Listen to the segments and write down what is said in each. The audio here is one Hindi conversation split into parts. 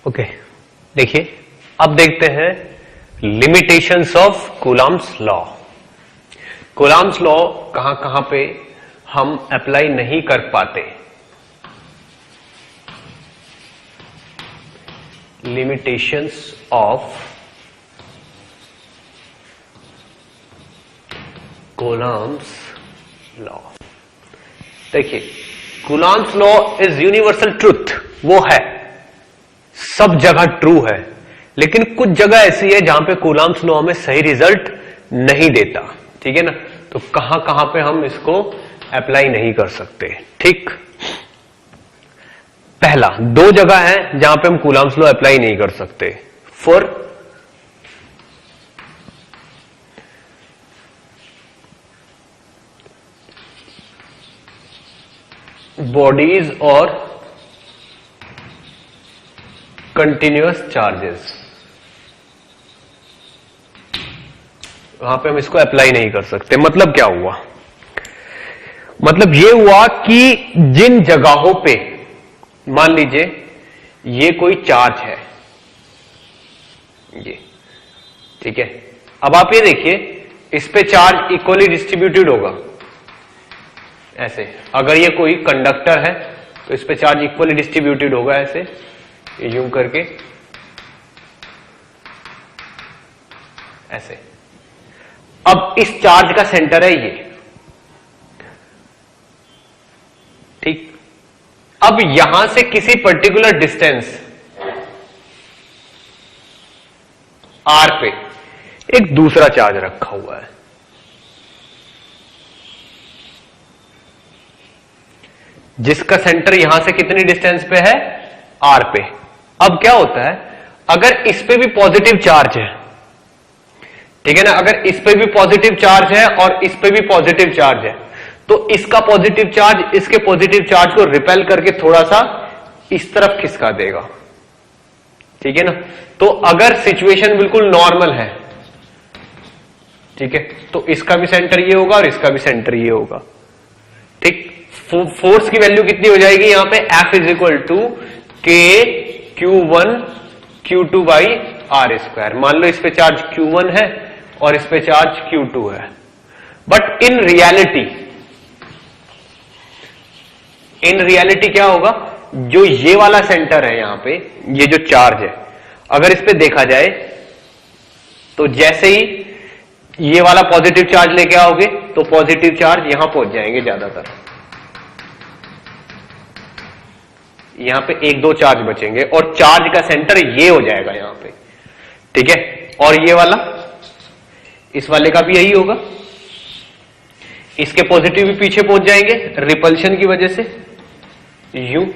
ओके, देखिए अब देखते हैं limitations of Coulomb's law. Coulomb's law कहां कहां पे हम अप्लाई नहीं कर पाते। Limitations of Coulomb's law. देखिए, Coulomb's law is universal truth, वो है सब जगह ट्रू है, लेकिन कुछ जगह ऐसी है जहां पे कूलम्ब्स लॉ हमें सही रिजल्ट नहीं देता। ठीक है ना, तो कहां कहां पे हम इसको अप्लाई नहीं कर सकते। ठीक, पहला दो जगह है जहां पे हम कूलम्ब्स लॉ अप्लाई नहीं कर सकते। फॉर बॉडीज और कंटिन्यूअस चार्जेस, वहां पे हम इसको अप्लाई नहीं कर सकते। मतलब क्या हुआ? मतलब ये हुआ कि जिन जगहों पे मान लीजिए ये कोई चार्ज है, ये ठीक है, अब आप ये देखिए इस पे चार्ज इक्वली डिस्ट्रीब्यूटेड होगा ऐसे। अगर ये कोई कंडक्टर है तो इस पे चार्ज इक्वली डिस्ट्रीब्यूटेड होगा ऐसे, यूं करके ऐसे। अब इस चार्ज का सेंटर है ये, ठीक। अब यहां से किसी पर्टिकुलर डिस्टेंस r पे एक दूसरा चार्ज रखा हुआ है, जिसका सेंटर यहां से कितनी डिस्टेंस पे है? r पे। अब क्या होता है, अगर इस पे भी पॉजिटिव चार्ज है, ठीक है ना, अगर इस पे भी पॉजिटिव चार्ज है और इस पे भी पॉजिटिव चार्ज है, तो इसका पॉजिटिव चार्ज इसके पॉजिटिव चार्ज को रिपेल करके थोड़ा सा इस तरफ खिसका देगा। ठीक है ना, तो अगर सिचुएशन बिल्कुल नॉर्मल है, ठीक है, तो इसका भी सेंटर ये होगा और इसका भी सेंटर ये होगा। ठीक, फोर्स की वैल्यू कितनी हो जाएगी यहां पे? F इज इक्वल टू के Q1 Q2 by are square. मान लो इस पे चार्ज Q1 है और इस पे चार्ज Q2 है, बट इन रियलिटी क्या होगा? जो ये वाला सेंटर है यहां पे, ये जो चार्ज है, अगर इस पे देखा जाए तो जैसे ही ये वाला पॉजिटिव चार्ज लेके आओगे तो पॉजिटिव चार्ज यहां पहुंच जाएंगे ज्यादातर, यहां पे एक दो चार्ज बचेंगे और चार्ज का सेंटर ये हो जाएगा यहां पे। ठीक है, और ये वाला इस वाले का भी यही होगा, इसके पॉजिटिव भी पीछे पहुंच जाएंगे रिपल्शन की वजह से यूं,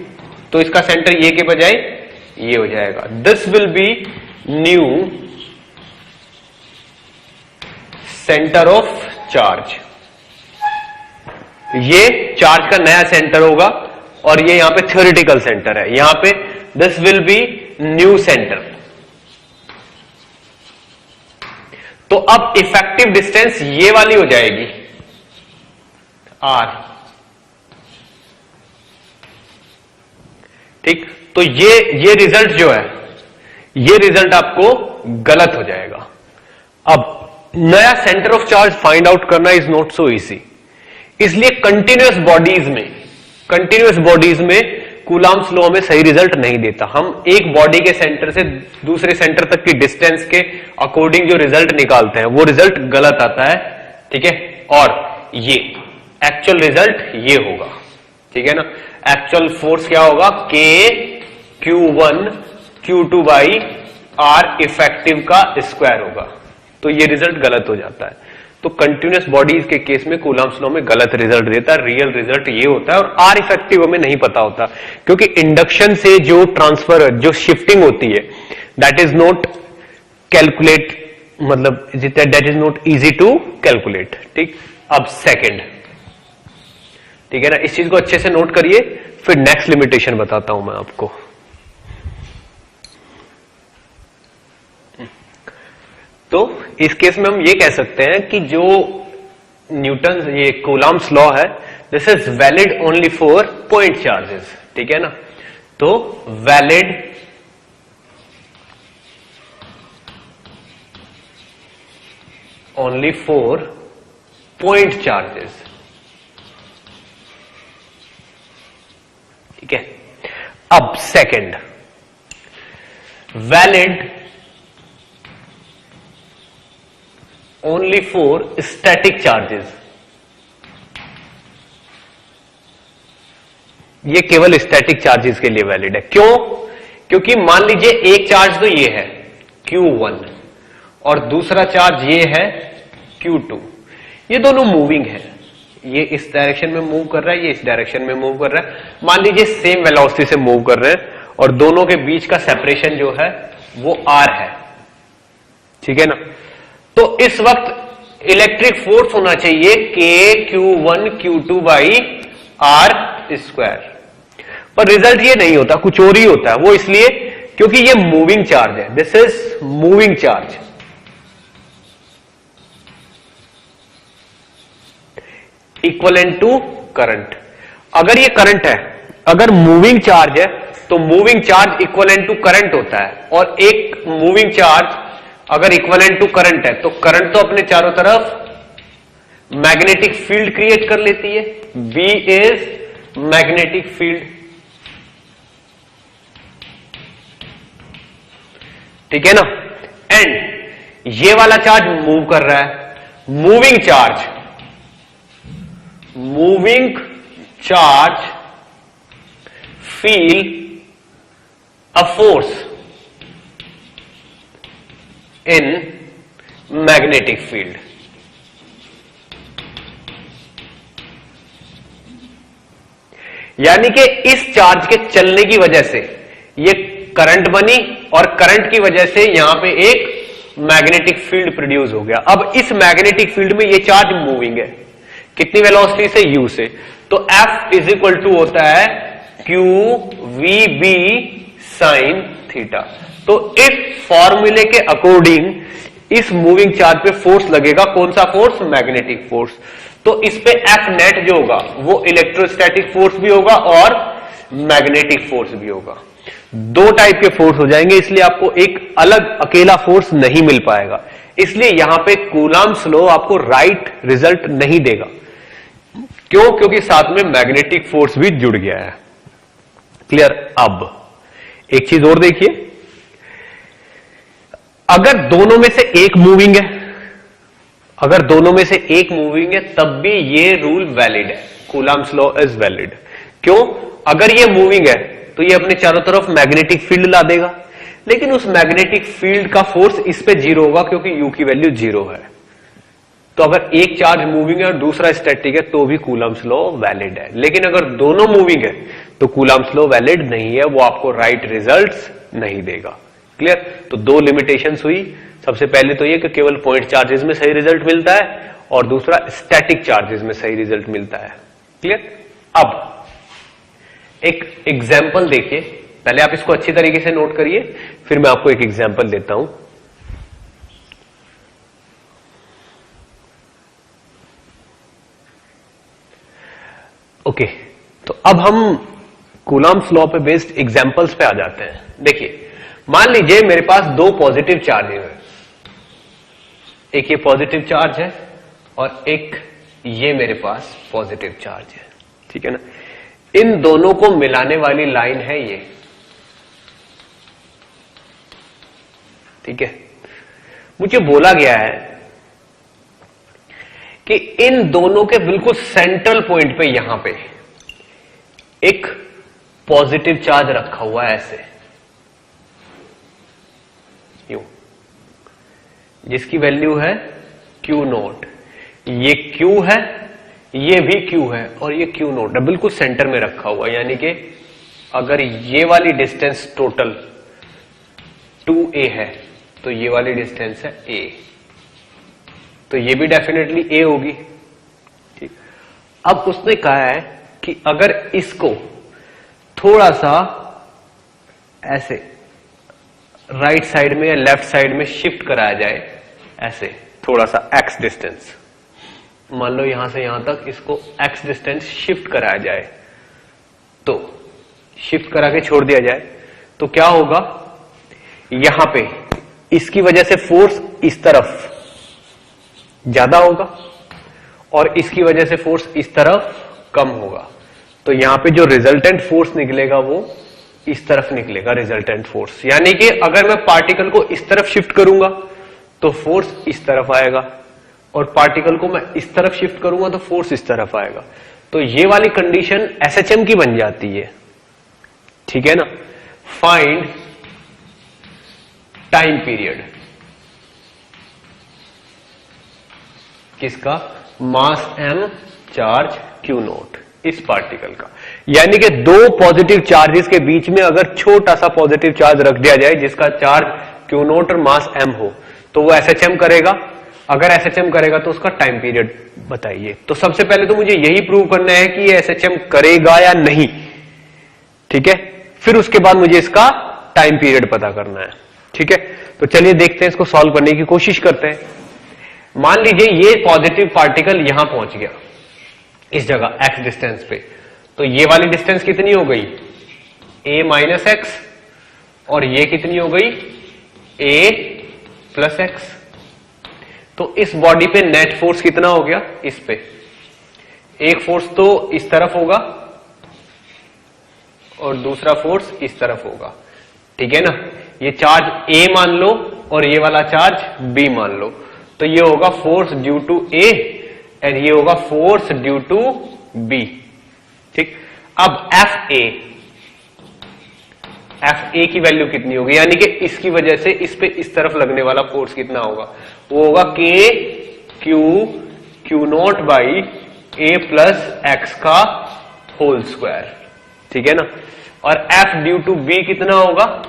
तो इसका सेंटर ये के बजाय ये हो जाएगा। This will be new centre of charge. ये चार्ज का नया सेंटर होगा और ये यहां पे थ्योरेटिकल सेंटर है, यहां पे this will be new centre. तो अब इफेक्टिव डिस्टेंस ये वाली हो जाएगी r। ठीक, तो ये रिजल्ट जो है, ये रिजल्ट आपको गलत हो जाएगा। अब नया centre of charge find out करना इज नॉट सो इजी, इसलिए कंटिन्यूअस बॉडीज में कूलम्ब्स लॉ में सही रिजल्ट नहीं देता। हम एक बॉडी के सेंटर से दूसरे सेंटर तक की डिस्टेंस के अकॉर्डिंग जो रिजल्ट निकालते हैं वो रिजल्ट गलत आता है। ठीक है, और ये एक्चुअल रिजल्ट ये होगा। ठीक है ना, एक्चुअल फोर्स क्या होगा? के Q1 Q2 by R effective का स्क्वायर होगा। तो ये रिजल्ट गलत हो जाता है। तो कंटिन्यूअस बॉडीज के केस में कूलम्ब्स लॉ में गलत रिजल्ट देता है, रियल रिजल्ट ये होता है। और आर इफेक्टिव हमें नहीं पता होता, क्योंकि इंडक्शन से जो ट्रांसफर, जो शिफ्टिंग होती है, दैट इज नॉट कैलकुलेट, मतलब that is not easy to calculate. ठीक, अब सेकंड, ठीक है ना, इस चीज को अच्छे से नोट करिए, फिर नेक्स्ट लिमिटेशन बताता हूं मैं आपको। तो इस केस में हम ये कह सकते हैं कि जो न्यूटन, ये कूलम्ब्स लॉ है, this is valid only for point charges. ठीक है ना, तो valid only for point charges. ठीक है. अब second, valid only for static charges. ये केवल स्टैटिक चार्जेस के लिए वैलिड है. क्यों? क्योंकि मान लीजिए एक चार्ज तो ये है Q1 और दूसरा चार्ज ये है Q2. ये दोनों मूविंग है. ये इस डायरेक्शन में मूव कर रहा है, ये इस डायरेक्शन में मूव कर रहा है. मान लीजिए सेम वेलोसिटी से मूव कर रहे हैं और दोनों के बीच का सेपरेशन जो है वो R है. ठीक है ना. तो इस वक्त इलेक्ट्रिक फोर्स होना चाहिए KQ1 Q2 by R square. पर रिजल्ट ये नहीं होता, कुछ और ही होता है. वो इसलिए क्योंकि ये मूविंग चार्ज है. This is moving charge. Equivalent to current. अगर ये करंट है, अगर मूविंग चार्ज है तो moving charge equivalent to current होता है. और एक मूविंग चार्ज अगर इक्वलेंट टू करंट है तो करंट तो अपने चारों तरफ मैग्नेटिक फील्ड क्रिएट कर लेती है. V is magnetic field. ठीक है ना. एंड ये वाला चार्ज मूव कर रहा है. Moving charge feel a force in magnetic field. यानी कि इस चार्ज के चलने की वजह से ये करंट बनी और करंट की वजह से यहां पे एक मैग्नेटिक फील्ड प्रोड्यूस हो गया. अब इस मैग्नेटिक फील्ड में ये चार्ज मूविंग है. कितनी वेलोसिटी से? U से. तो F इज इक्वल टू होता है QVB साइन थीटा. तो इस फॉर्मूले के अकॉर्डिंग इस मूविंग चार्ज पे फोर्स लगेगा. कौन सा फोर्स? Magnetic force. तो इस पे F नेट जो होगा वो इलेक्ट्रोस्टैटिक फोर्स भी होगा और मैग्नेटिक फोर्स भी होगा. दो टाइप के फोर्स हो जाएंगे. इसलिए आपको एक अलग अकेला फोर्स नहीं मिल पाएगा. इसलिए यहां पे कूलम्ब्स लॉ आपको राइट रिजल्ट नहीं देगा. क्यों? क्योंकि साथ में मैग्नेटिक फोर्स भी जुड़ गया है. क्लियर. अब एक चीज और देखिए, अगर दोनों में से एक मूविंग है, अगर दोनों में से एक मूविंग है तब भी ये रूल वैलिड है. Coulomb's law is valid. क्यों? अगर ये मूविंग है तो ये अपने चारों तरफ मैग्नेटिक फील्ड ला देगा, लेकिन उस मैग्नेटिक फील्ड का फोर्स इस पे जीरो होगा क्योंकि U की वैल्यू जीरो है. तो अगर एक चार्ज मूविंग है और दूसरा स्टैटिक है तो भी कूलम्ब्स लॉ वैलिड है. लेकिन अगर दोनों मूविंग है तो कूलम्ब्स लॉ वैलिड नहीं है. वो आपको राइट रिजल्ट्स नहीं देगा. क्लियर. तो दो लिमिटेशंस हुई. सबसे पहले तो ये कि केवल पॉइंट चार्जेस में सही रिजल्ट मिलता है और दूसरा स्टैटिक चार्जेस में सही रिजल्ट मिलता है. क्लियर. अब एक एग्जाम्पल देखिए. पहले आप इसको अच्छी तरीके से नोट करिए, फिर मैं आपको एक एग्जाम्पल देता हूं. ओके. तो अब हम कूलम्ब्स लॉ पे बेस्ड एग्जाम्पल्स पे आ जाते हैं. देखिए, मान लीजिए मेरे पास दो पॉजिटिव चार्जेस हैं. एक ये पॉजिटिव चार्ज है और एक ये मेरे पास पॉजिटिव चार्ज है. ठीक है ना. इन दोनों को मिलाने वाली लाइन है ये. ठीक है. मुझे बोला गया है कि इन दोनों के बिल्कुल सेंट्रल पॉइंट पे यहां पे एक पॉजिटिव चार्ज रखा हुआ है ऐसे, यूं, जिसकी वैल्यू है Q0. ये Q है, ये भी Q है और ये Q0 है. बिल्कुल सेंटर में रखा हुआ है. यानी कि अगर ये वाली डिस्टेंस टोटल 2a है तो ये वाली डिस्टेंस है a. तो ये भी डेफिनेटली a होगी. ठीक. अब उसने कहा है कि अगर इसको थोड़ा सा ऐसे राइट साइड में या लेफ्ट साइड में शिफ्ट कराया जाए, ऐसे थोड़ा सा x डिस्टेंस, मान लो यहां से यहां तक इसको x डिस्टेंस शिफ्ट कराया जाए, तो शिफ्ट करा के छोड़ दिया जाए तो क्या होगा? यहां पे इसकी वजह से फोर्स इस तरफ ज्यादा होगा और इसकी वजह से फोर्स इस तरफ कम होगा। तो यहां पे जो रिजल्टेंट फोर्स निकलेगा वो इस तरफ निकलेगा, रिजल्टेंट फोर्स। यानी कि अगर मैं पार्टिकल को इस तरफ शिफ्ट करूंगा तो फोर्स इस तरफ आएगा और पार्टिकल को मैं इस तरफ शिफ्ट करूंगा तो फोर्स इस तरफ आएगा। तो ये वाली कंडीशन एसएचएम की बन जाती है, ठीक है ना। फाइंड टाइम पीरियड किसका, मास m चार्ज q नोट, इस पार्टिकल का। यानी कि दो पॉजिटिव चार्जेस के बीच में अगर छोटा सा पॉजिटिव चार्ज रख दिया जाए जिसका चार्ज q नोट और मास m हो तो वो एसएचएम करेगा। अगर एसएचएम करेगा तो उसका टाइम पीरियड बताइए। तो सबसे पहले तो मुझे यही प्रूव करना है कि ये एसएचएम करेगा या नहीं, ठीक है। फिर उसके बाद मुझे इसका टाइम पीरियड पता करना है, ठीक है। तो चलिए देखते हैं, इसको सॉल्व करने की कोशिश करते हैं। मान लीजिए ये पॉजिटिव पार्टिकल यहां पहुंच गया, इस जगह x डिस्टेंस पे। तो ये वाली डिस्टेंस कितनी हो गई, a माइनस एक्स, और ये कितनी हो गई, a प्लस एक्स। तो इस बॉडी पे नेट फोर्स कितना हो गया, इस पे एक फोर्स तो इस तरफ होगा और दूसरा फोर्स इस तरफ होगा, ठीक है ना। ये चार्ज a मान लो और ये वाला चार्ज b मान लो। तो ये होगा फोर्स ड्यू टू a और ये होगा फोर्स ड्यू टू b, ठीक। अब fa की वैल्यू कितनी होगी, यानी कि इसकी वजह से इस पे इस तरफ लगने वाला फोर्स कितना होगा, वो होगा k q note by a plus x का होल स्क्वायर, ठीक है ना। और f ड्यू टू b कितना होगा,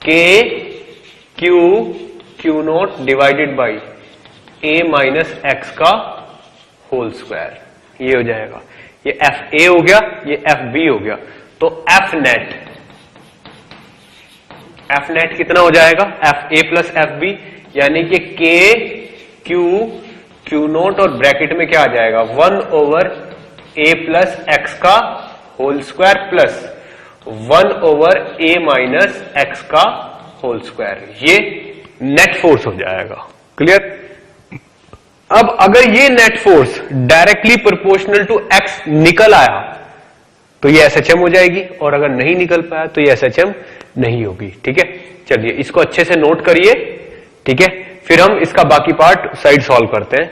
k q note divided by a minus x का होल स्क्वायर, ये हो जाएगा। ये fa हो गया, ये fb हो गया। तो f नेट कितना हो जाएगा, fa प्लस fb, यानी कि k q नोट और ब्रैकेट में क्या आ जाएगा, 1 ओवर a प्लस एक्स का whole square plus 1 over a minus x का होल स्क्वायर। ये नेट फोर्स हो जाएगा, क्लियर। अब अगर ये net force directly proportional to x निकल आया तो ये एसएचएम हो जाएगी, और अगर नहीं निकल पाया तो ये एसएचएम नहीं होगी, ठीक है। चलिए इसको अच्छे से नोट करिए, ठीक है। फिर हम इसका बाकी पार्ट साइड सॉल्व करते हैं।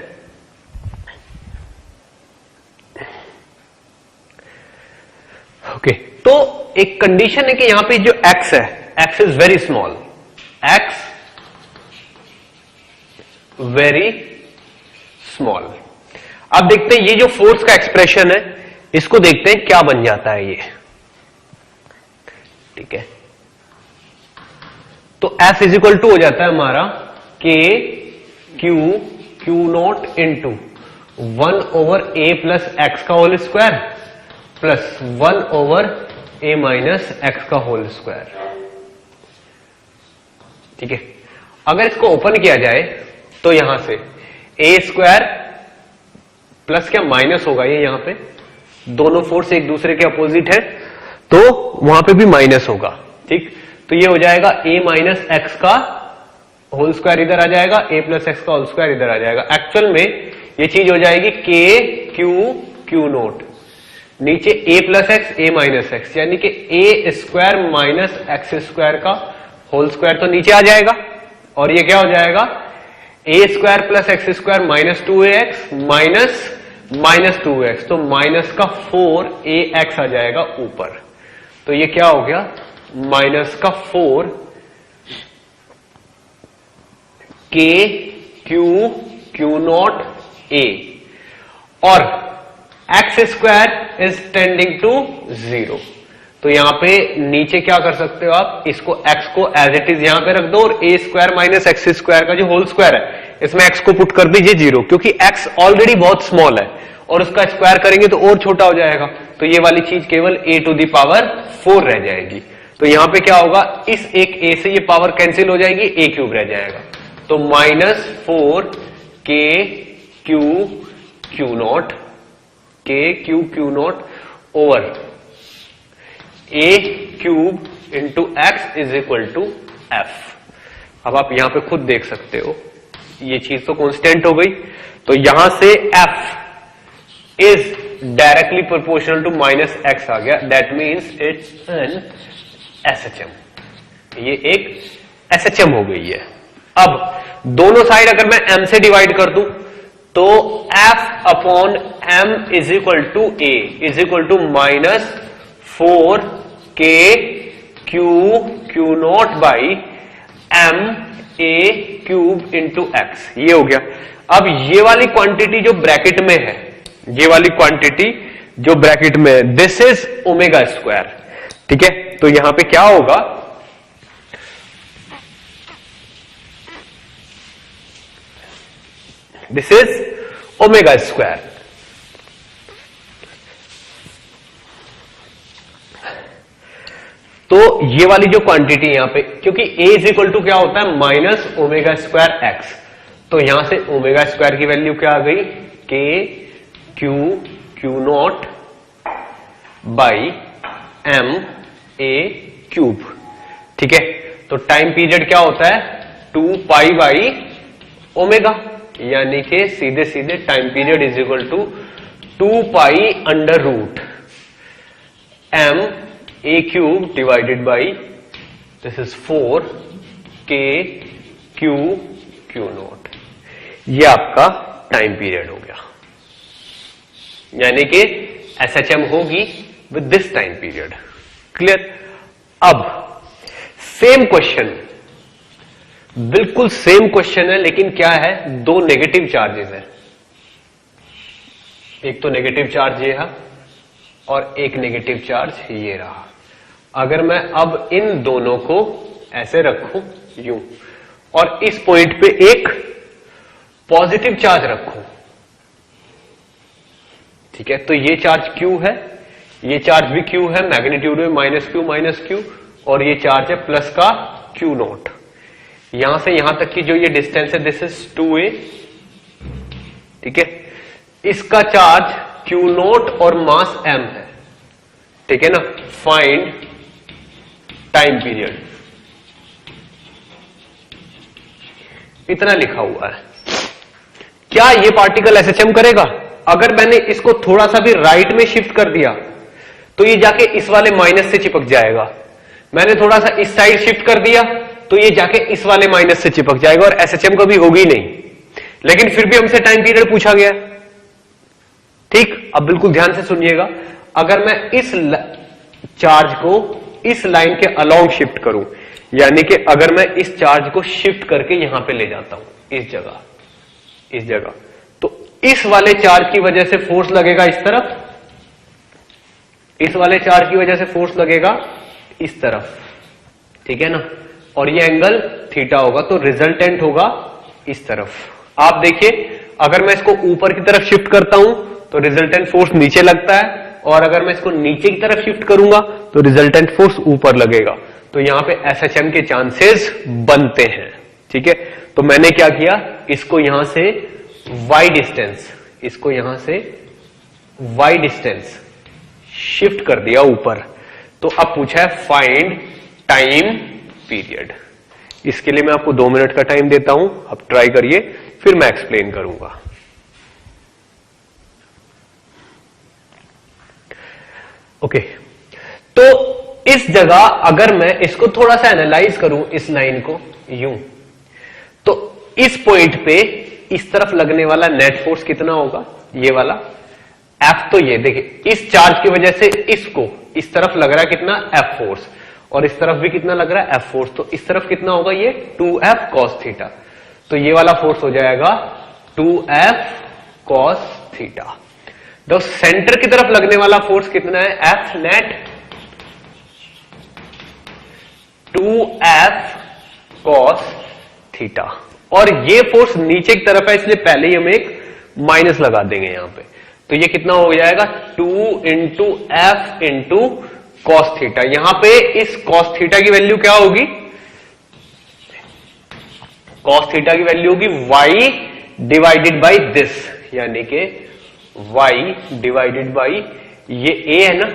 ओके, तो एक कंडीशन है कि यहां पे जो x है, x is very small, x very small. अब देखते हैं ये जो फोर्स का एक्सप्रेशन है इसको देखते हैं क्या बन जाता है ये, ठीक है। तो F इज इक्वल टू हो जाता है हमारा K Q naught into 1 over A plus x का whole square plus 1 over A minus x का होल स्क्वायर, ठीक है। अगर इसको ओपन किया जाए तो यहां से A स्क्वायर प्लस क्या माइनस होगा, ये यहां पे दोनों फोर्स एक दूसरे के अपोजिट है तो वहां पे भी माइनस होगा, ठीक। तो ये हो जाएगा a माइनस एक्स का होल स्क्वायर इधर आ जाएगा, a प्लस एक्स का होल स्क्वायर इधर आ जाएगा। एक्चुअल में ये चीज हो जाएगी k q नोट, नीचे a plus x a minus x, यानी कि a square minus x square का होल स्क्वायर तो नीचे आ जाएगा, और ये क्या हो जाएगा, a square plus x square minus 2ax minus 2x, तो माइनस का 4ax आ जाएगा ऊपर। तो ये क्या हो गया, माइनस का 4 q नोट a, और X square is tending to 0। तो यहां पे नीचे क्या कर सकते हो आप, इसको x को एज इट इज यहां पे रख दो, और a square minus x square का जो होल स्क्वायर है इसमें x को पुट कर दीजिए 0, क्योंकि x ऑलरेडी बहुत स्मॉल है और उसका स्क्वायर करेंगे तो और छोटा हो जाएगा। तो ये वाली चीज केवल a टू दी पावर 4 रह जाएगी। तो यहां पे क्या होगा, इस एक a से ये पावर कैंसिल हो जाएगी, a क्यूब रह जाएगा। तो minus 4 k naught over a cube into X is equal to f। अब आप यहां पे खुद देख सकते हो, ये चीज तो कांस्टेंट हो गई। तो यहां से f is directly proportional to minus x आ गया, that means it's an SHM. ये एक एसएचएम हो गई है। अब दोनों साइड अगर मैं m से डिवाइड कर दूं तो f upon m is equal to a is equal to minus 4k Q naught by m a cube into X, ये हो गया। अब ये वाली क्वांटिटी जो ब्रैकेट में है, ये वाली क्वांटिटी जो ब्रैकेट में है, दिस इज ओमेगा स्क्वायर, ठीक है। तो यहां पे क्या होगा, दिस इज ओमेगा स्क्वायर। तो ये वाली जो क्वांटिटी यहां पे, क्योंकि a इज इक्वल टू क्या होता है माइनस ओमेगा स्क्वायर एक्स, तो यहां से ओमेगा स्क्वायर की वैल्यू क्या आ गई, k Q naught by m a cube, ठीक है। तो टाइम पीरियड क्या होता है 2 पाई बाई ओमेगा, यानी कि सीधे सीधे time period is equal to 2 pi under root m a cube divided by this is 4 k Q naught. ये आपका टाइम पीरियड हो गया, यानी कि एसएचएम होगी with this time period. Clear. अब सेम क्वेश्चन, बिल्कुल सेम क्वेश्चन है, लेकिन क्या है, दो नेगेटिव चार्जेस है। एक तो नेगेटिव चार्ज ये है और एक नेगेटिव चार्ज ये रहा। अगर मैं अब इन दोनों को ऐसे रखूं यूं और इस पॉइंट पे एक पॉजिटिव चार्ज रखूं, ठीक है, तो ये चार्ज Q है, ये चार्ज भी Q है, मैग्नीट्यूड में माइनस क्यू, और ये चार्ज है प्लस का Q नॉट। यहां से यहां तक की जो ये डिस्टेंस है दिस इज 2a, ठीक है। इसका चार्ज Q नॉट और मास m है, ठीक है ना। फाइंड टाइम पीरियड, इतना लिखा हुआ है। क्या ये पार्टिकल एसएचएम करेगा? अगर मैंने इसको थोड़ा सा भी राइट में शिफ्ट कर दिया तो ये जाके इस वाले माइनस से चिपक जाएगा। मैंने थोड़ा सा इस साइड शिफ्ट कर दिया तो ये जाके इस वाले माइनस से चिपक जाएगा और एसएचएम कभी होगी नहीं। लेकिन फिर भी हमसे टाइम पीरियड पूछा गया, ठीक। अब बिल्कुल ध्यान से सुनिएगा, अगर मैं इस चार्ज को इस लाइन के अलोंग शिफ्ट करूं, यानी कि अगर मैं इस चार्ज को शिफ्ट करके यहां पे ले जाता हूं इस जगह, तो इस वाले चार्ज की वजह से फोर्स लगेगा इस तरफ, इस वाले चार्ज की वजह से फोर्स लगेगा इस तरफ, ठीक है ना। और ये एंगल थीटा होगा, तो रिजल्टेंट होगा इस तरफ। आप देखिए, अगर मैं इसको ऊपर की तरफ शिफ्ट करता हूं तो रिजल्टेंट फोर्स नीचे लगता है, और अगर मैं इसको नीचे की तरफ शिफ्ट करूंगा तो रिजल्टेंट फोर्स ऊपर लगेगा। तो यहां पे एसएचएम के चांसेस बनते हैं, ठीक है। तो मैंने क्या किया, इसको यहां से y डिस्टेंस, इसको यहां से y डिस्टेंस शिफ्ट कर दिया ऊपर। तो अब पूछा है फाइंड टाइम पीरियड। इसके लिए मैं आपको 2 मिनट का टाइम देता हूं, अब ट्राई करिए, फिर मैं एक्सप्लेन करूंगा। ओके, तो इस जगह अगर मैं इसको थोड़ा सा एनालाइज करूं, इस लाइन को यूं, तो इस पॉइंट पे इस तरफ लगने वाला नेट फोर्स कितना होगा, ये वाला F। तो ये देखिए, इस चार्ज की वजह से इसको इस तरफ लग रहा है कितना F फोर्स, और इस तरफ भी कितना लग रहा है F फोर्स। तो इस तरफ कितना होगा, ये 2F cos थीटा। तो ये वाला फोर्स हो जाएगा 2F cos थीटा। तो सेंटर की तरफ लगने वाला फोर्स कितना है, F net 2F cos theta, और ये फोर्स नीचे की तरफ है, इसलिए पहले ही हम एक माइनस लगा देंगे यहां पे। तो ये कितना हो जाएगा 2 into F into cos theta. यहां पे इस कॉस थीटा की वैल्यू क्या होगी, कॉस थीटा की वैल्यू होगी y डिवाइडेड बाई दिस, यानी कि y डिवाइडेड बाई ये a है ना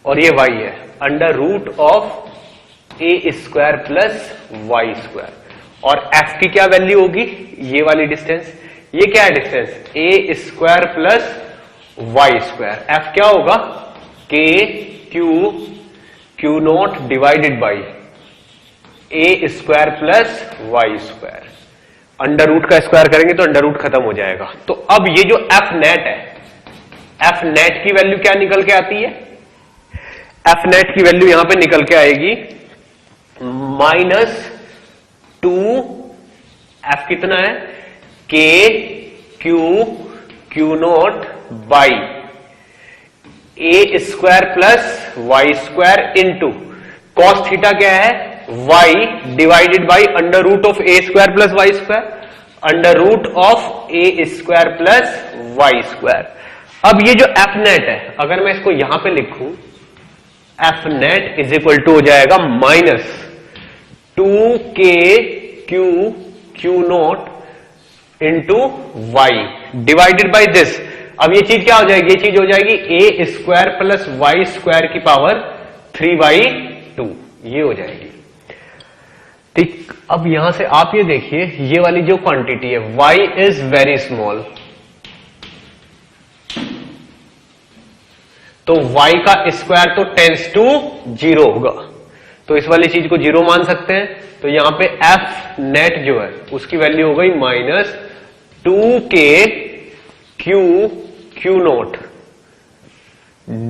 और ये y है, under root of a square plus y square. और f की क्या वैल्यू होगी, ये वाली डिस्टेंस, ये क्या है distance, a square plus Y square. F क्या होगा, K Q naught divided by A square plus Y square. Under root का स्क्वायर करेंगे तो अंडर रूट खत्म हो जाएगा। तो अब ये जो एफ नेट है, एफ नेट की वैल्यू क्या निकल के आती है, एफ नेट की वैल्यू यहां पे निकल के आएगी -2, एफ कितना है, के Q naught by A square plus Y square into cos theta क्या है, y divided by under root of A square plus Y square, under root of A square plus Y square. अब ये जो एफ नेट है, अगर मैं इसको यहां पे लिखूं, F net is equal to हो जाएगा -2k Q naught into Y divided by this. अब ये चीज क्या हो जाएगी, ये चीज हो जाएगी ए स्क्वायर प्लस वाई स्क्वायर की पावर 3/2, ये हो जाएगी। ठीक, अब यहां से आप ये देखिए, ये वाली जो क्वांटिटी है y इज वेरी स्मॉल, तो y का स्क्वायर तो टेंस टू 0 होगा, तो इस वाली चीज को 0 मान सकते हैं। तो यहां पे f नेट जो है उसकी वैल्यू हो गई -2k Q naught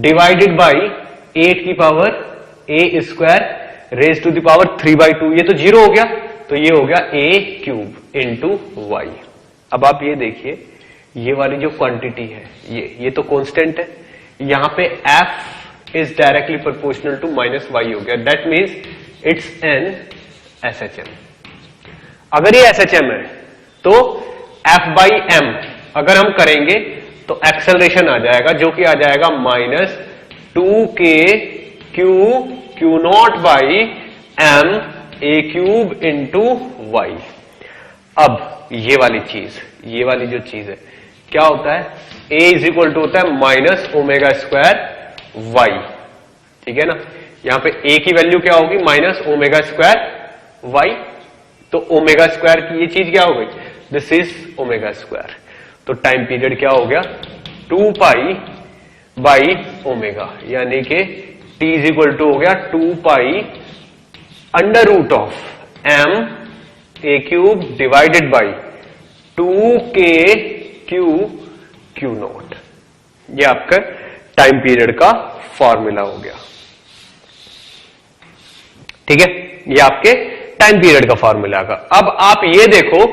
divided by 8 की power a square raise to the power 3/2, ये तो 0 हो गया, तो ये हो गया a³ इंटू वाई। अब आप ये देखिए, ये वाली जो क्वांटिटी है ये तो कांस्टेंट है, यहां पे f is directly proportional to -y हो गया, that means it's an SHM। अगर ये SHM है तो f/m अगर हम करेंगे तो एक्सेलरेशन आ जाएगा, जो कि आ जाएगा -2k Q naught by m a³ into Y. अब ये वाली जो चीज है क्या होता है, a इज इक्वल टू होता है -ω²y, ठीक है ना। यहां पे a की वैल्यू क्या होगी, -ω²y, तो ω² की ये चीज क्या हो गई, दिस इज ω²। तो टाइम पीरियड क्या हो गया, 2π/ω, यानी कि t इज इक्वल टू हो गया 2π under root of m a³ divided by 2k Q naught. ये आपका टाइम पीरियड का फॉर्मूला हो गया, ठीक है, ये आपके टाइम पीरियड का फॉर्मूला का। अब आप ये देखो,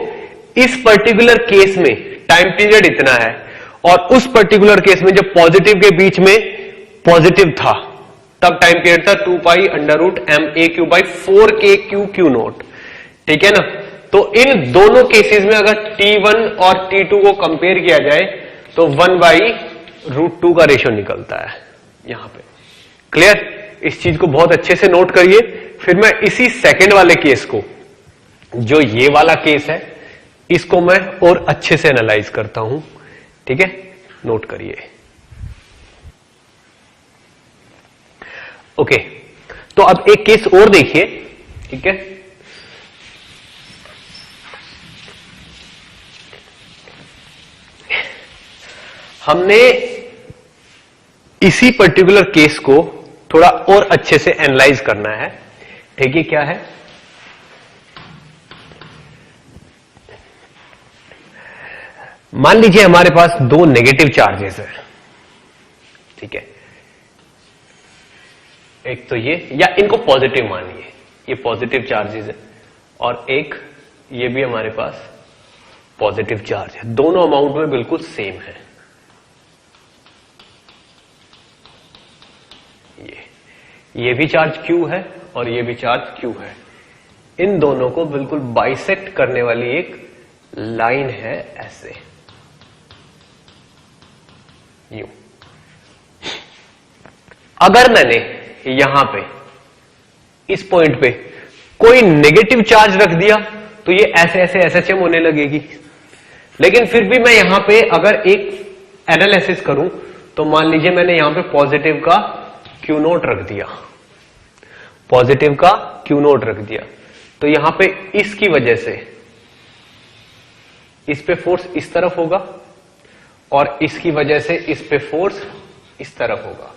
इस पर्टिकुलर केस में टाइम पीरियड इतना है, और उस पर्टिकुलर केस में जब पॉजिटिव के बीच में पॉजिटिव था तब टाइम पीरियड था 2π√m a³ by 4k Q not, ठीक है ना। तो इन दोनों केसेस में अगर T1 और T2 को कंपेयर किया जाए तो 1/√2 का रेशियो निकलता है यहां पे। क्लियर, इस चीज को बहुत अच्छे से नोट करिए। फिर मैं इसी सेकंड वाले केस को, जो ये वाला केस है, इसको मैं और अच्छे से एनालाइज करता हूं, ठीक है, नोट करिए। ओके, तो अब एक केस और देखिए, ठीक है। हमने इसी पर्टिकुलर केस को थोड़ा और अच्छे से एनालाइज करना है, ठीक है। क्या है, मान लीजिए हमारे पास दो नेगेटिव चार्जेस है, ठीक है, एक तो ये, या इनको पॉजिटिव मानिए, ये पॉजिटिव चार्जेस है, और एक ये भी हमारे पास पॉजिटिव चार्ज है, दोनों अमाउंट में बिल्कुल सेम है। ये भी चार्ज Q है और ये भी चार्ज Q है, इन दोनों को बिल्कुल बाइसेक्ट करने वाली एक लाइन है ऐसे, यूं। अगर मैंने यहां पे इस पॉइंट पे कोई नेगेटिव चार्ज रख दिया तो ये ऐसे ऐसे SHM होने लगेगी, लेकिन फिर भी मैं यहां पे अगर एक एनालिसिस करूं तो मान लीजिए मैंने यहां पे पॉजिटिव का Q नोट रख दिया, पॉजिटिव का Q नोट रख दिया, तो यहां पे इसकी वजह से इस पे फोर्स इस तरफ होगा और इसकी वजह से इस पे फोर्स इस तरफ होगा,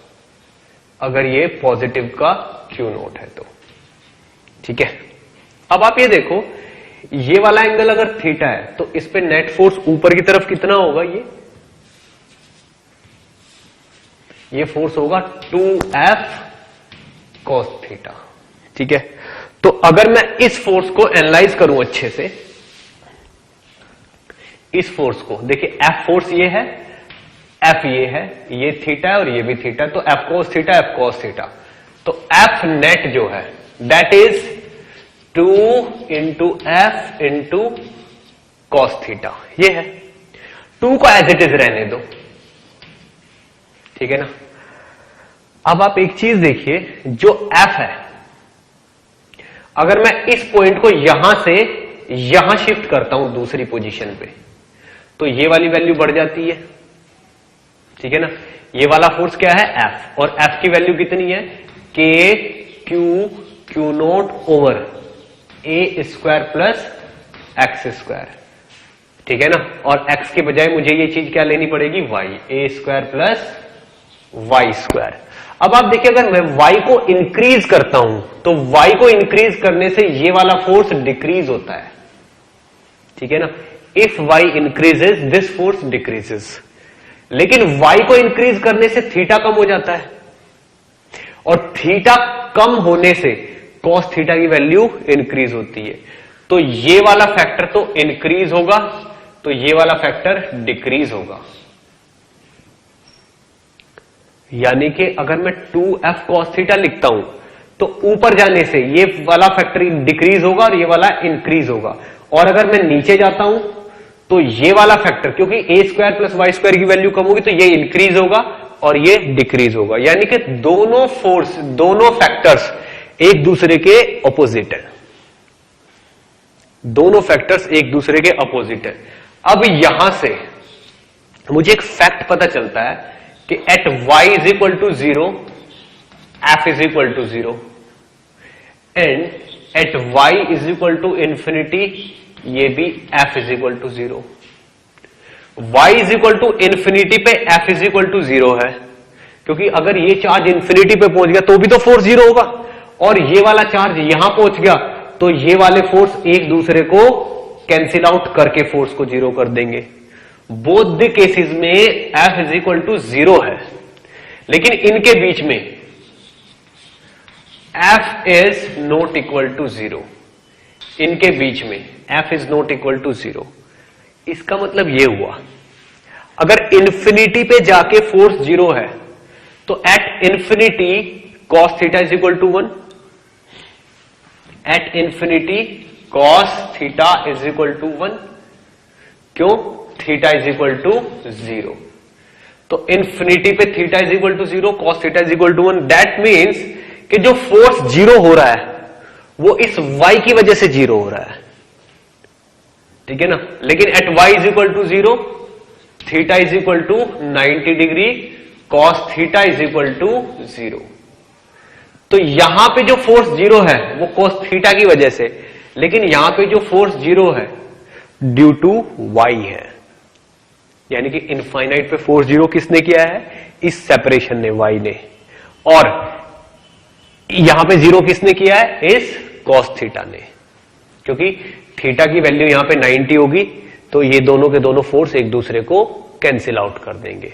अगर ये पॉजिटिव का क्यू नोट है तो। ठीक है, अब आप ये देखो, ये वाला एंगल अगर थीटा है तो इस पे नेट फोर्स ऊपर की तरफ कितना होगा, ये फोर्स होगा 2F cos थीटा। ठीक है, तो अगर मैं इस फोर्स को एनालाइज करूं अच्छे से, इस फोर्स को देखिए, F फोर्स ये है, F ये है, ये थीटा है और ये भी थीटा, तो F cos theta, F cos theta, तो F नेट जो है that is 2 into F into cos theta, ये है। 2 को एज इट इज रहने दो, ठीक है ना। अब आप एक चीज देखिए, जो F है, अगर मैं इस पॉइंट को यहां से यहां शिफ्ट करता हूं दूसरी पोजीशन पे, तो ये वाली वैल्यू बढ़ जाती है, ठीक है ना। ये वाला फोर्स क्या है, F, और F की वैल्यू कितनी है, K क्यू नोट ओवर ए स्क्वायर प्लस एक्स स्क्वायर, ठीक है ना। और x के बजाय मुझे ये चीज क्या लेनी पड़ेगी, y, ए स्क्वायर प्लस वाई स्क्वायर। अब आप देखिए, अगर मैं y को इंक्रीज करता हूं तो y को इंक्रीज करने से ये वाला फोर्स डिक्रीज होता है, ठीक है ना। If y increases this force decreases, लेकिन y को इंक्रीज करने से थीटा कम हो जाता है, और थीटा कम होने से cos थीटा की वैल्यू इंक्रीज होती है। तो ये वाला फैक्टर तो इंक्रीज होगा, तो ये वाला फैक्टर डिक्रीज होगा। यानी कि अगर मैं 2F cos थीटा लिखता हूं तो ऊपर जाने से ये वाला फैक्टर डिक्रीज होगा और ये वाला इंक्रीज होगा, और अगर मैं नीचे जाता हूं तो ये वाला फैक्टर, क्योंकि ए स्क्वायर प्लस वाई स्क्वायर की वैल्यू कम होगी तो ये इंक्रीज होगा और ये डिक्रीज होगा। यानी कि दोनों फोर्स, दोनों फैक्टर्स एक दूसरे के अपोजिट है, दोनों फैक्टर्स एक दूसरे के अपोजिट है। अब यहां से मुझे एक फैक्ट पता चलता है कि at y is equal to 0 f is equal to 0 and at y is equal to infinity, ये भी f is equal to 0। y is equal to infinity पे f इज इक्वल टू 0 है, क्योंकि अगर ये चार्ज इंफिनिटी पे पहुंच गया तो भी तो फोर्स 0 होगा, और ये वाला चार्ज यहां पहुंच गया तो ये वाले फोर्स एक दूसरे को कैंसिल आउट करके फोर्स को 0 कर देंगे। बोथ द केसेस में F इज इक्वल टू 0 है, लेकिन इनके बीच में F is not equal to 0, इनके बीच में F is not equal to 0। इसका मतलब यह हुआ, अगर इंफिनिटी पे जाके फोर्स 0 है तो at infinity cos theta is equal to 1, at infinity cos theta is equal to 1, क्यों, थीटा इज इक्वल टू 0। तो इंफिनिटी पे theta is equal to 0, cos theta is equal to 1, that means कि जो फोर्स 0 हो रहा है वो इस y की वजह से 0 हो रहा है, ठीक है ना। लेकिन at y is equal to 0, theta is equal to 90 degree, cos theta is equal to 0। तो यहां पे जो फोर्स 0 है वो cos थीटा की वजह से, लेकिन यहां पे जो फोर्स 0 है ड्यू टू y है। यानी कि इनफाइनाइट पे फोर्स 0 किसने किया है, इस सेपरेशन ने, y ने, और यहां पे 0 किसने किया है, इस cos थीटा ने, क्योंकि थीटा की वैल्यू यहां पे 90 होगी तो ये दोनों के दोनों फोर्स एक दूसरे को कैंसिल आउट कर देंगे।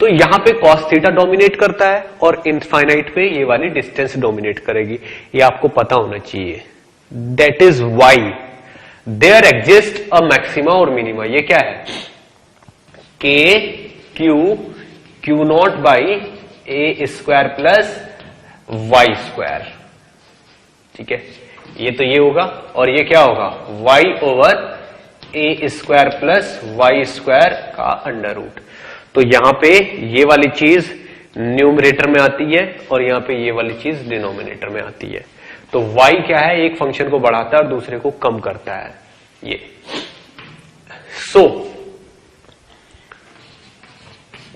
तो यहां पे cos थीटा डोमिनेट करता है और इनफाइनाइट पे ये वाली डिस्टेंस डोमिनेट करेगी, ये आपको पता होना चाहिए। That is why there exist a maxima और मिनिमा। ये क्या है, के Q naught by A square plus Y square, ठीक है। ये तो ये होगा और ये क्या होगा, वाई ओवर ए स्क्वायर प्लस वाई स्क्वायर का अंडर रूट। तो यहां पे ये वाली चीज न्यूमरेटर में आती है और यहां पे ये वाली चीज डिनोमिनेटर में आती है। तो y क्या है, एक फंक्शन को बढ़ाता है और दूसरे को कम करता है, ये। So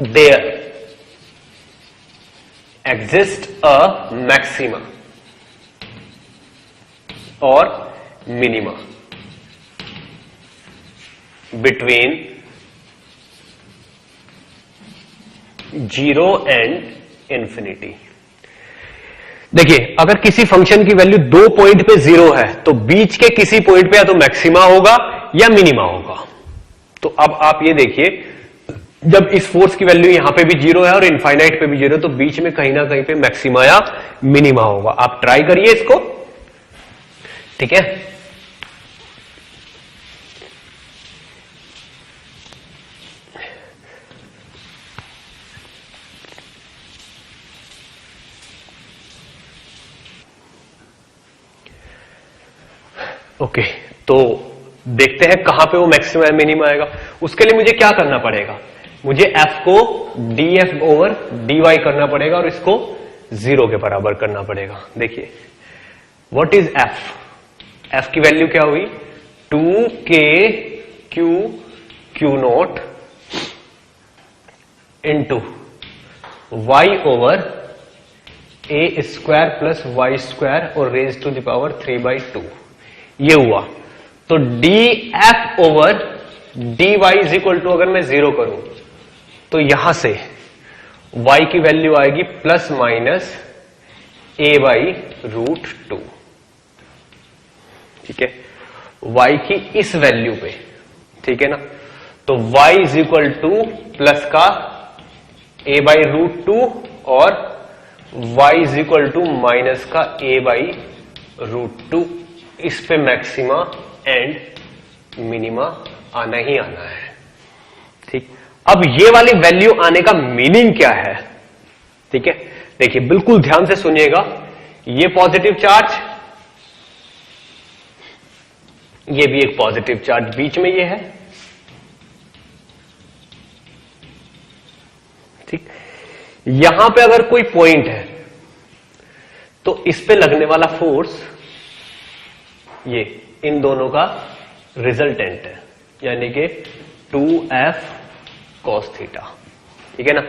there exist a maxima और मिनिमा बिटवीन 0 एंड इंफिनिटी। देखिए, अगर किसी फंक्शन की वैल्यू 2 पॉइंट पे 0 है तो बीच के किसी पॉइंट पे या तो मैक्सिमा होगा या मिनिमा होगा। तो अब आप ये देखिए, जब इस फोर्स की वैल्यू यहां पे भी 0 है और इनफाइनाइट पे भी 0 है तो बीच में कहीं ना कहीं पे मैक्सिमा या मिनिमा होगा। आप ट्राई करिए इसको, ठीक है। ओके, तो देखते हैं कहां पे वो मैक्सिमम या मिनिमम आएगा। उसके लिए मुझे क्या करना पड़ेगा, मुझे f को df ओवर dy करना पड़ेगा और इसको 0 के बराबर करना पड़ेगा। देखिए, व्हाट इज f? f की वैल्यू क्या हुई, 2k q naught into y over a square plus Y square और रेज टू द पावर 3/2 ये हुआ। तो df over dy is equal to, अगर मैं 0 करूं तो यहां से y की वैल्यू आएगी प्लस माइनस a/√2, ठीक है, y की इस वैल्यू पे, ठीक है ना। तो y is equal to plus का a/√2 और y is equal to minus का a/√2। इस पे मैक्सिमा एंड मिनिमा आना ही आना है, ठीक। अब ये वाली वैल्यू आने का मीनिंग क्या है, ठीक है। देखिए, बिल्कुल ध्यान से सुनिएगा, ये पॉजिटिव चार्ज, ये भी एक पॉजिटिव चार्ज बीच में ये है, ठीक। यहां पे अगर कोई पॉइंट है तो इस पे लगने वाला फोर्स ये इन दोनों का रिजल्टेंट है, यानी कि 2f cos थीटा, ठीक है ना।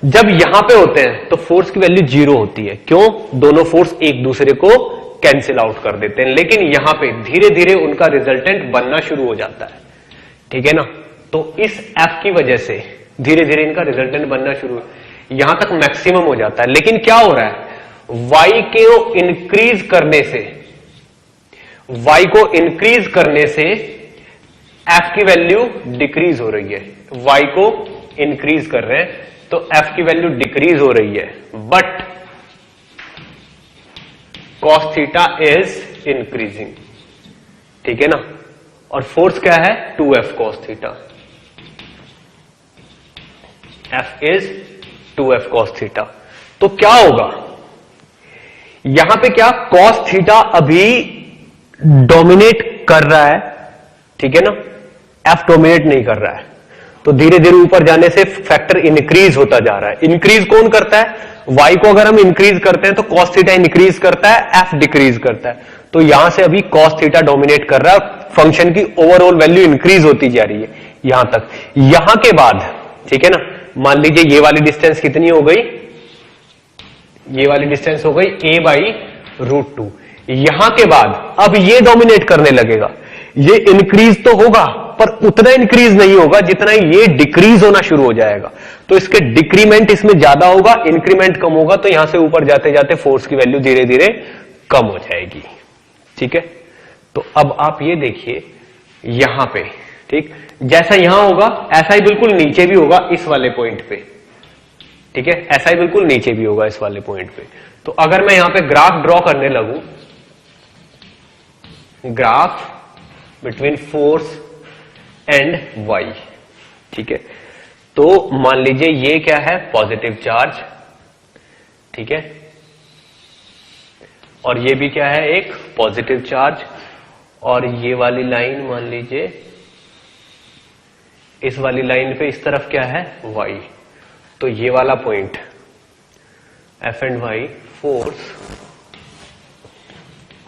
जब यहां पे होते हैं तो फोर्स की वैल्यू 0 होती है, क्यों, दोनों फोर्स एक दूसरे को कैंसिल आउट कर देते हैं। लेकिन यहां पे धीरे धीरे उनका रिजल्टेंट बनना शुरू हो जाता है, ठीक है ना। तो इस f की वजह से धीरे धीरे इनका रिजल्टेंट बनना शुरू, यहां तक मैक्सिमम हो जाता है। लेकिन क्या हो रहा है, y को इंक्रीज करने से, y को इंक्रीज करने से f की वैल्यू डिक्रीज हो रही है। y को इंक्रीज कर रहे हैं तो f की वैल्यू डिक्रीज हो रही है, but cos theta is increasing, ठीक है ना। और फोर्स क्या है, 2f cos theta, f is 2f cos theta. तो क्या होगा, यहां पे क्या, cos थीटा अभी डोमिनेट कर रहा है, ठीक है ना, f डोमिनेट नहीं कर रहा है। तो धीरे धीरे ऊपर जाने से फैक्टर इंक्रीज होता जा रहा है। इंक्रीज कौन करता है, y को अगर हम इंक्रीज करते हैं तो cos थीटा इंक्रीज करता है, f डिक्रीज करता है। तो यहां से अभी cos थीटा डोमिनेट कर रहा है, फंक्शन की ओवरऑल वैल्यू इंक्रीज होती जा रही है यहां तक। यहां के बाद, ठीक है ना, मान लीजिए ये वाली डिस्टेंस कितनी हो गई, ये वाली डिस्टेंस हो गई a/√2। यहां के बाद अब ये डोमिनेट करने लगेगा, ये इंक्रीज तो होगा पर उतना इंक्रीज नहीं होगा जितना ये डिक्रीज होना शुरू हो जाएगा। तो इसके डिक्रीमेंट इसमें ज्यादा होगा, इंक्रीमेंट कम होगा, तो यहां से ऊपर जाते जाते फोर्स की वैल्यू धीरे धीरे कम हो जाएगी, ठीक है। तो अब आप ये देखिए यहां पे, ठीक, जैसा यहां होगा ऐसा ही बिल्कुल नीचे भी होगा इस वाले पॉइंट पे, ठीक है, ऐसा ही बिल्कुल नीचे भी होगा इस वाले पॉइंट पे। तो अगर मैं यहां पे ग्राफ ड्रॉ करने लगूं, graph between force and y, ठीक है, तो मान लीजिए ये क्या है, पॉजिटिव चार्ज, ठीक है, और ये भी क्या है, एक पॉजिटिव चार्ज, और ये वाली लाइन मान लीजिए, इस वाली लाइन पे इस तरफ क्या है, y। तो ये वाला point f and y, force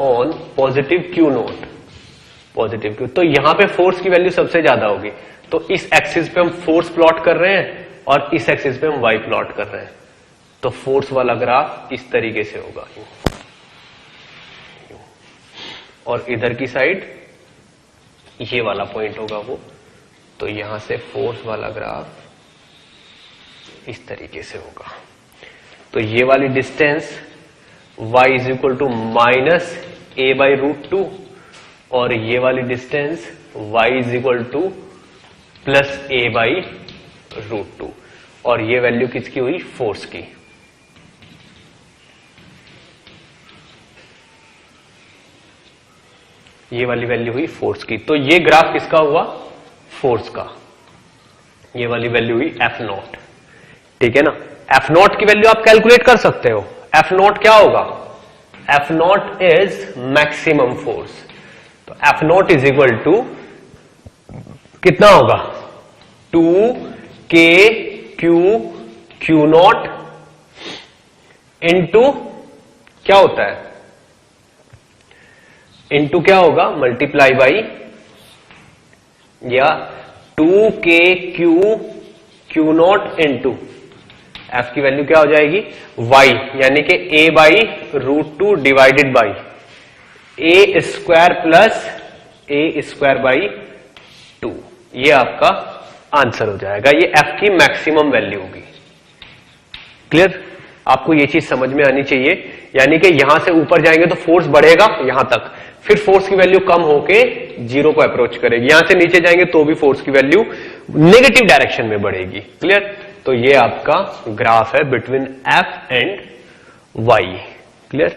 on positive q note, positive q। तो यहां पे फोर्स की वैल्यू सबसे ज्यादा होगी। तो इस एक्सिस पे हम फोर्स प्लॉट कर रहे हैं और इस एक्सिस पे हम y प्लॉट कर रहे हैं। तो फोर्स वाला ग्राफ इस तरीके से होगा, और इधर की साइड ये वाला पॉइंट होगा वो तो यहां से फोर्स वाला ग्राफ इस तरीके से होगा। तो ये वाली distance y is equal to minus a by root two और ये वाली distance y is equal to plus a by root two और ये वैल्यू किसकी हुई? फोर्स की। ये वाली वैल्यू हुई फोर्स की। तो ये ग्राफ किसका हुआ? फोर्स का। ये वाली वैल्यू हुई एफ नॉट, ठीक है ना। एफ नॉट की वैल्यू आप कैलकुलेट कर सकते हो। एफ नॉट क्या होगा? F naught is maximum force. तो F naught is equal to कितना होगा? 2k क्यू नॉट इंटू क्या होता है? इंटू क्या होगा? मल्टीप्लाई बाई या 2k Q naught into f की वैल्यू क्या हो जाएगी? y यानी कि a by root two divided by A square plus a square by 2। ये आपका आंसर हो जाएगा। ये f की मैक्सिमम वैल्यू होगी। क्लियर? आपको ये चीज समझ में आनी चाहिए। यानी कि यहां से ऊपर जाएंगे तो फोर्स बढ़ेगा यहां तक, फिर फोर्स की वैल्यू कम होके जीरो को अप्रोच करेगी। यहां से नीचे जाएंगे तो भी फोर्स की वैल्यू नेगेटिव डायरेक्शन में बढ़ेगी। क्लियर? तो ये आपका ग्राफ है between f and y. Clear?